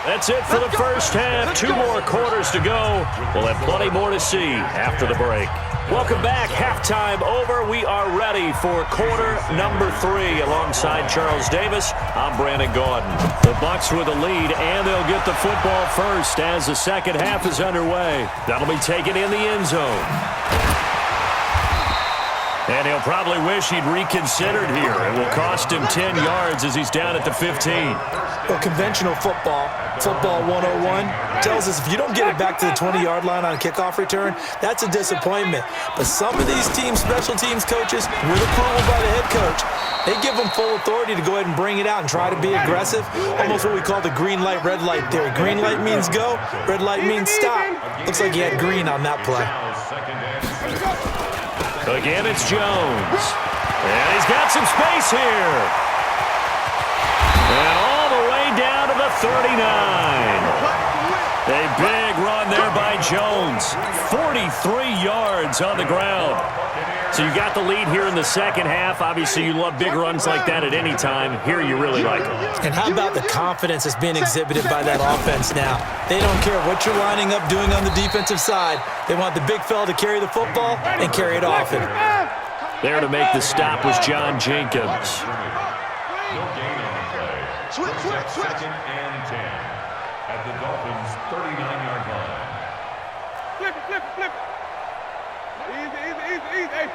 That's it for the first half. 2 more quarters to go. We'll have plenty more to see after the break. Welcome back. Halftime over. We are ready for quarter number 3. Alongside Charles Davis, I'm Brandon Gaudin. The Bucs with a lead, and they'll get the football first as the second half is underway. That'll be taken in the end zone. And he'll probably wish he'd reconsidered here. It will cost him 10 yards as he's down at the 15. Well, conventional football 101, tells us if you don't get it back to the 20-yard line on a kickoff return, that's a disappointment. But some of these teams, special teams coaches, with approval by the head coach, they give them full authority to go ahead and bring it out and try to be aggressive, almost what we call the green light, red light theory. Green light means go, red light means stop. Looks like he had green on that play. Again, it's Jones. And he's got some space here. And all the way down to the 39. A big run there by Jones. 43 yards on the ground. So you got the lead here in the second half. Obviously, you love big runs like that at any time. Here, you really like them. And how about the confidence that's being exhibited by that offense now? They don't care what you're lining up doing on the defensive side. They want the big fella to carry the football and carry it often. There to make the stop was John Jenkins. Second and 10 at the Dolphins' 39-yard line. Flip. Easy.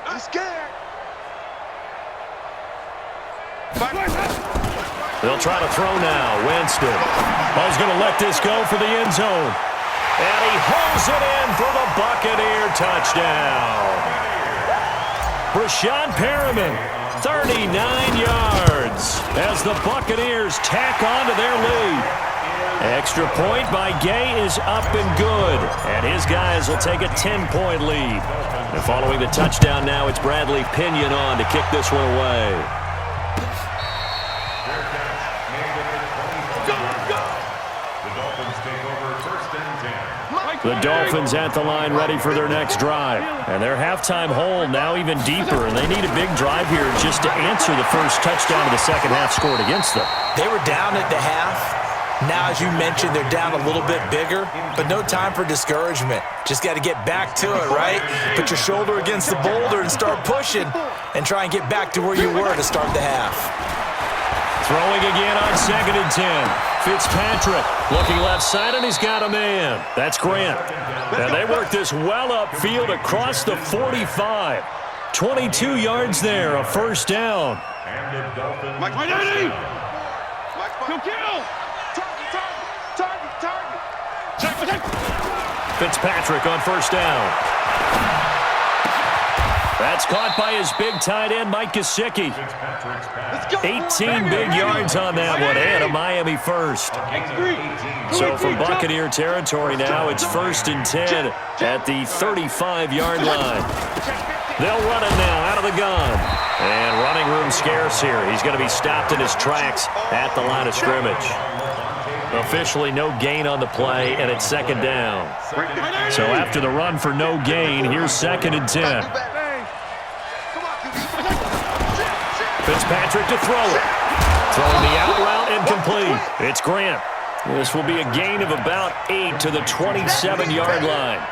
I'm scared. They'll try to throw now. Winston. He's going to let this go for the end zone. And he holds it in for the Buccaneer touchdown. Brashad Perriman, 39 yards as the Buccaneers tack on to their lead. Extra point by Gay is up and good, and his guys will take a 10-point lead. And following the touchdown now, it's Bradley Pinion on to kick this one away. The Dolphins at the line ready for their next drive. And their halftime hole now even deeper, and they need a big drive here just to answer the first touchdown of the second half scored against them. They were down at the half. Now, as you mentioned, they're down a little bit bigger, but no time for discouragement. Just got to get back to it, right? Put your shoulder against the boulder and start pushing and try and get back to where you were to start the half. Throwing again on 2nd and 10. Fitzpatrick looking left side, and he's got a man. That's Grant. And they work this well upfield across the 45. 22 yards there, a first down. Mike Daddy! Kill! Target! Fitzpatrick on first down. That's caught by his big tight end, Mike Gesicki. 18 big yards on that one, and a Miami first. So from Buccaneer territory now, it's 1st and 10 at the 35-yard line. They'll run it now out of the gun. And running room scarce here. He's going to be stopped in his tracks at the line of scrimmage. Officially no gain on the play, and it's 2nd down. So after the run for no gain, here's 2nd and 10. Fitzpatrick to throw it. Throwing the out route incomplete. It's Grant. This will be a gain of about 8 to the 27-yard line.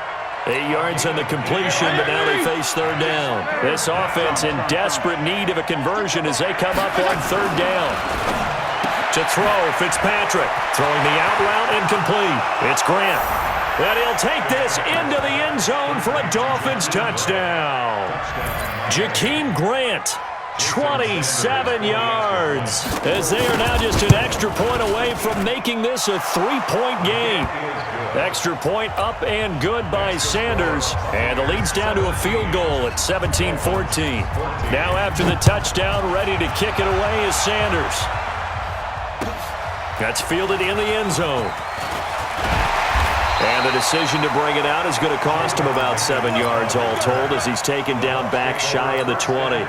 8 yards on the completion, but now they face 3rd down. This offense in desperate need of a conversion as they come up on 3rd down. To throw, Fitzpatrick. Throwing the out route incomplete. It's Grant. And he'll take this into the end zone for a Dolphins touchdown. Jakeem Grant. 27 yards as they are now just an extra point away from making this a 3-point game. Extra point up and good by Sanders, and the lead's down to a field goal at 17-14. Now after the touchdown, ready to kick it away is Sanders. That's fielded in the end zone. And the decision to bring it out is going to cost him about 7 yards all told as he's taken down back shy of the 20.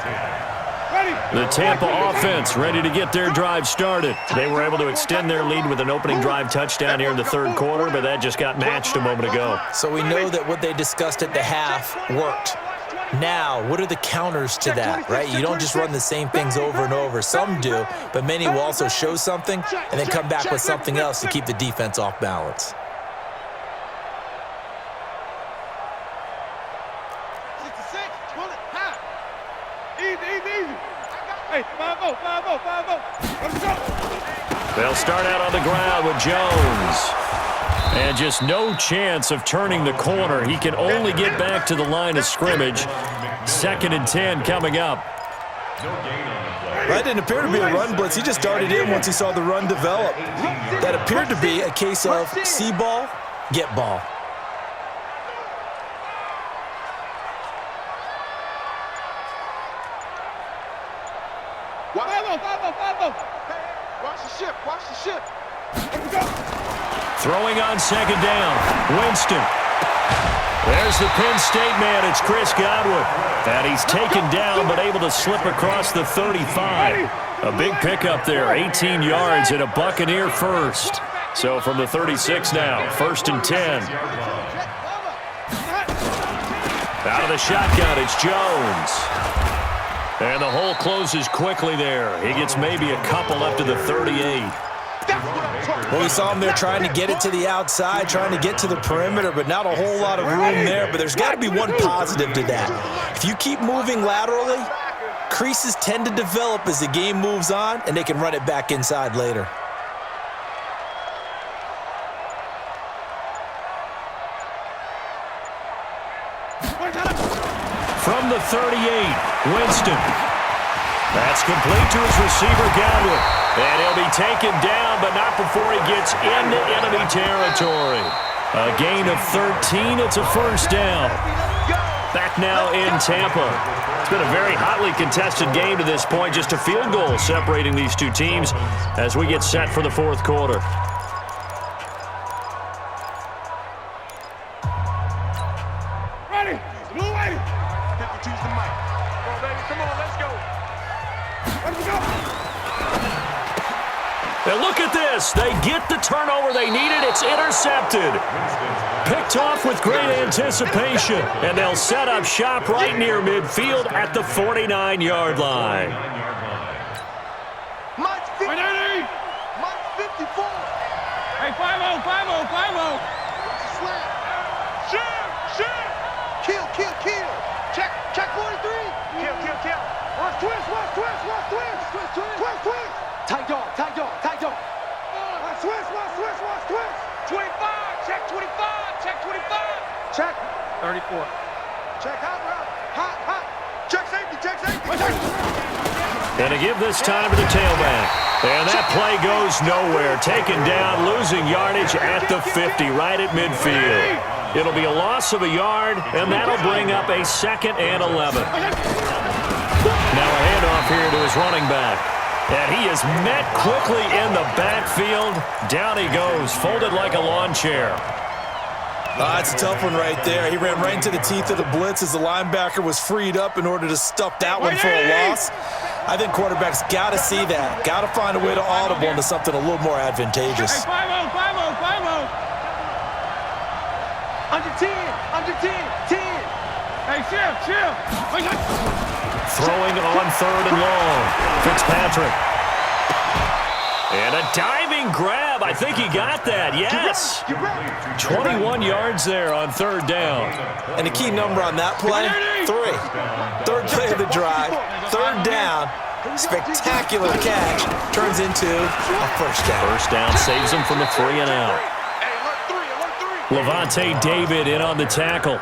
The Tampa offense ready to get their drive started. They were able to extend their lead with an opening drive touchdown here in the 3rd quarter, but that just got matched a moment ago. So we know that what they discussed at the half worked. Now, what are the counters to that, right? You don't just run the same things over and over. Some do, but many will also show something and then come back with something else to keep the defense off balance. They'll start out on the ground with Jones. And just no chance of turning the corner. He can only get back to the line of scrimmage. 2nd and 10 coming up. That didn't appear to be a run blitz. He just darted in once he saw the run develop. That appeared to be a case of see ball, get ball. Watch the ship. Watch the ship. Throwing on 2nd down. Winston. There's the Penn State man. It's Chris Godwin. And he's taken down but able to slip across the 35. A big pickup there. 18 yards and a Buccaneer first. So from the 36 now, 1st and 10. Out of the shotgun, it's Jones. And the hole closes quickly there. He gets maybe a couple up to the 38. Well, we saw him there trying to get it to the outside, trying to get to the perimeter, but not a whole lot of room there. But there's got to be one positive to that. If you keep moving laterally, creases tend to develop as the game moves on, and they can run it back inside later. From the 38, Winston. That's complete to his receiver, Godwin. And he'll be taken down, but not before he gets into enemy territory. A gain of 13. It's a 1st down. Back now in Tampa. It's been a very hotly contested game to this point. Just a field goal separating these two teams as we get set for the 4th quarter. Ready. Blue lady. Choose the mic. Come on, baby. Come on, let's go. Let's go. And look at this. They get the turnover they needed. It's intercepted. Picked off with great anticipation. And they'll set up shop right near midfield at the 49-yard line. Mike's 50. Mike's 54. Hey, 5-0, 5-0, 5-0. Slam. Shoot. Kill. Check 43. Kill. Watch twist. Tight dog. Watch twist. 25. Check 25. Check. 34. Check hot route. Hot. Check safety. And to give this time to the tailback. And that play goes nowhere. Taken down, losing yardage at the 50, right at midfield. It'll be a loss of a yard, and that'll bring up a 2nd and 11. Now a handoff here to his running back. And he is met quickly in the backfield. Down he goes, folded like a lawn chair. That's a tough one right there. He ran right into the teeth of the blitz as the linebacker was freed up in order to stuff that one for a loss. I think quarterbacks got to see that. Got to find a way to audible into something a little more advantageous. Hey, 5-0, 5-0. Under 10. Hey, chill. Throwing on 3rd and long. Fitzpatrick. And a diving grab. I think he got that. Yes. 21 yards there on 3rd down. And the key number on that play, 3. 3rd play of the drive, 3rd down. Spectacular catch turns into a 1st down. 1st down saves him from the 3 and out. Levante David in on the tackle.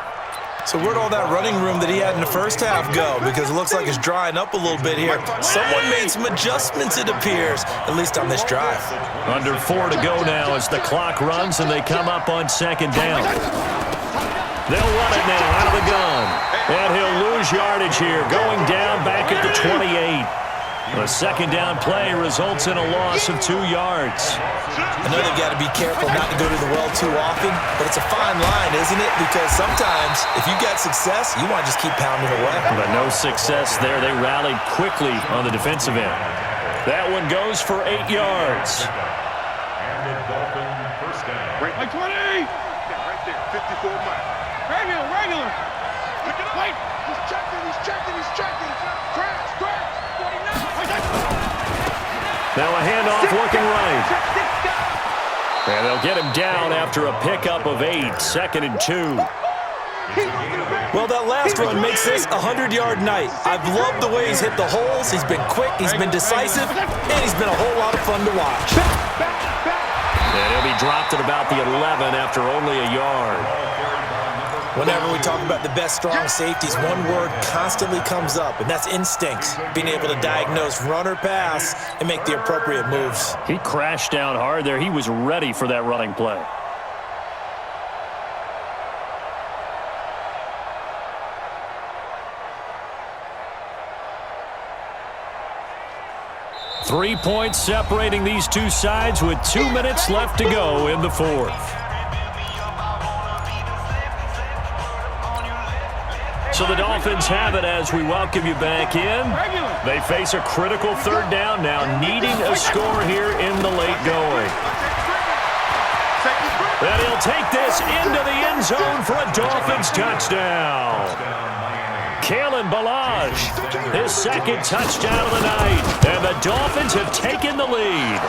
So where'd all that running room that he had in the 1st half go? Because it looks like it's drying up a little bit here. Someone made some adjustments, it appears, at least on this drive. Under 4 to go now as the clock runs and they come up on 2nd down. They'll run it now out of the gun. And he'll lose yardage here, going down back at the 28. A 2nd down play results in a loss of 2 yards. I know they've got to be careful not to go to the well too often, but it's a fine line, isn't it? Because sometimes if you got success, you want to just keep pounding away. But no success there. They rallied quickly on the defensive end. That one goes for 8 yards. And the Dolphin 1st down. Like 20. Right there, 54 miles. Regular. Wait. He's checking. Crash. 49. Now a handoff looking right. And they'll get him down after a pickup of 8, 2nd and 2. Well, that last run makes this a 100-yard night. I've loved the way he's hit the holes. He's been quick, he's been decisive, and he's been a whole lot of fun to watch. And he'll be dropped at about the 11 after only a yard. Whenever we talk about the best strong safeties, one word constantly comes up, and that's instincts. Being able to diagnose run or pass and make the appropriate moves. He crashed down hard there. He was ready for that running play. Three points separating these two sides with 2 minutes left to go in the fourth. So the Dolphins have it as we welcome you back in. They face a critical third down now, needing a score here in the late going. And he'll take this into the end zone for a Dolphins touchdown. Kalen Ballage, his second touchdown of the night. And the Dolphins have taken the lead.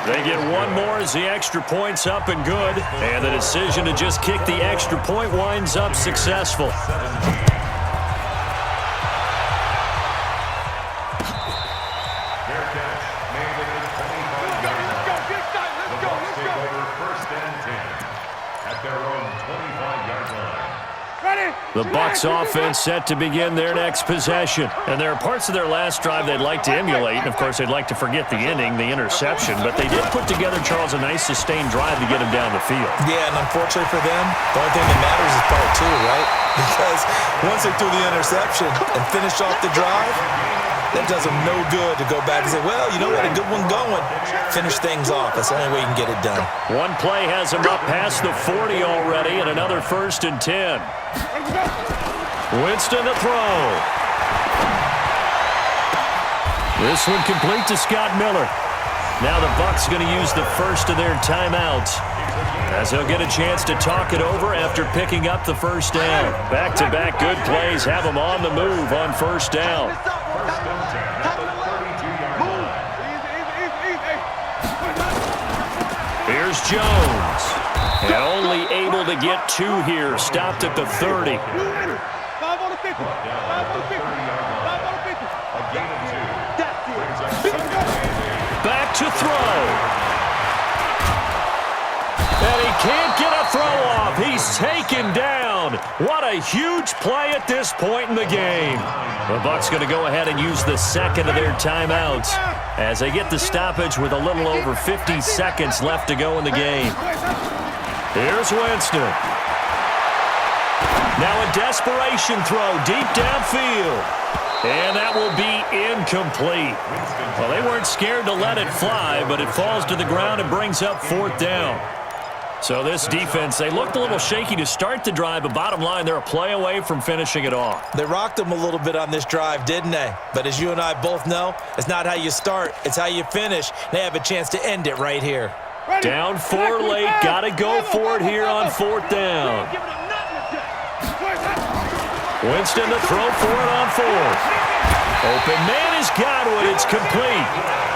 They get one more as the extra point's up and good. And the decision to just kick the extra point winds up successful. The Bucs offense set to begin their next possession. And there are parts of their last drive they'd like to emulate. And, of course, they'd like to forget the inning, the interception. But they did put together, Charles, a nice sustained drive to get him down the field. Yeah, and unfortunately for them, the only thing that matters is part 2, right? Because once they threw the interception and finished off the drive, that does them no good to go back and say, well, you know, we had a good one going. Finish things off. That's the only way you can get it done. One play has him up past the 40 already, and another 1st and 10. Winston to throw. This one complete to Scott Miller. Now the Bucs going to use the first of their timeouts as they'll get a chance to talk it over after picking up the first down. Back-to-back good plays have them on the move on first down. Here's Jones. And only able to get 2 here. Stopped at the 30. 5 on the 50. 5 on the 50. 5 on the 50. Back to throw. And he can't get a throw off. He's taken down. What a huge play at this point in the game. The Bucs going to go ahead and use the second of their timeouts as they get the stoppage with a little over 50 seconds left to go in the game. Here's Winston. Now a desperation throw deep downfield. And that will be incomplete. Well, they weren't scared to let it fly, but it falls to the ground and brings up 4th down. So this defense, they looked a little shaky to start the drive, but bottom line, they're a play away from finishing it off. They rocked them a little bit on this drive, didn't they? But as you and I both know, it's not how you start, it's how you finish. They have a chance to end it right here. Down 4 late, got to go for it here on 4th down. Winston to throw for it on 4th. Open man is Godwin. It's complete.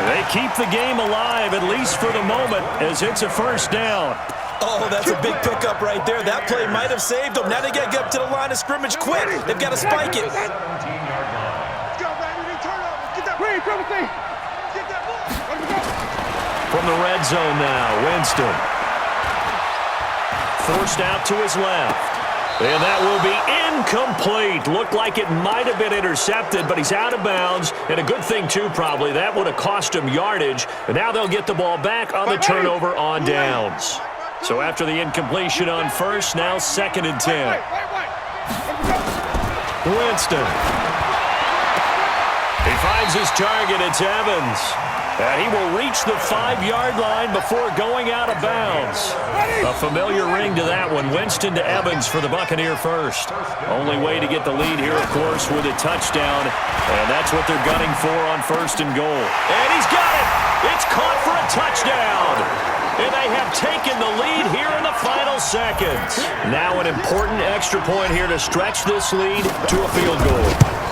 They keep the game alive, at least for the moment, as it's a first down. Oh, that's a big pickup right there. That play might have saved them. Now they got to get up to the line of scrimmage quick. They've got to spike it. From the red zone now, Winston. Forced out to his left. And that will be incomplete. Looked like it might have been intercepted, but he's out of bounds. And a good thing, too, probably. That would have cost him yardage. And now they'll get the ball back on the turnover on downs. So after the incompletion on first, now 2nd and 10. Winston. He finds his target. It's Evans. And he will reach the 5-yard line before going out of bounds. A familiar ring to that one. Winston to Evans for the Buccaneer first. Only way to get the lead here, of course, with a touchdown. And that's what they're gunning for on 1st and goal. And he's got it. It's caught for a touchdown. And they have taken the lead here in the final seconds. Now an important extra point here to stretch this lead to a field goal.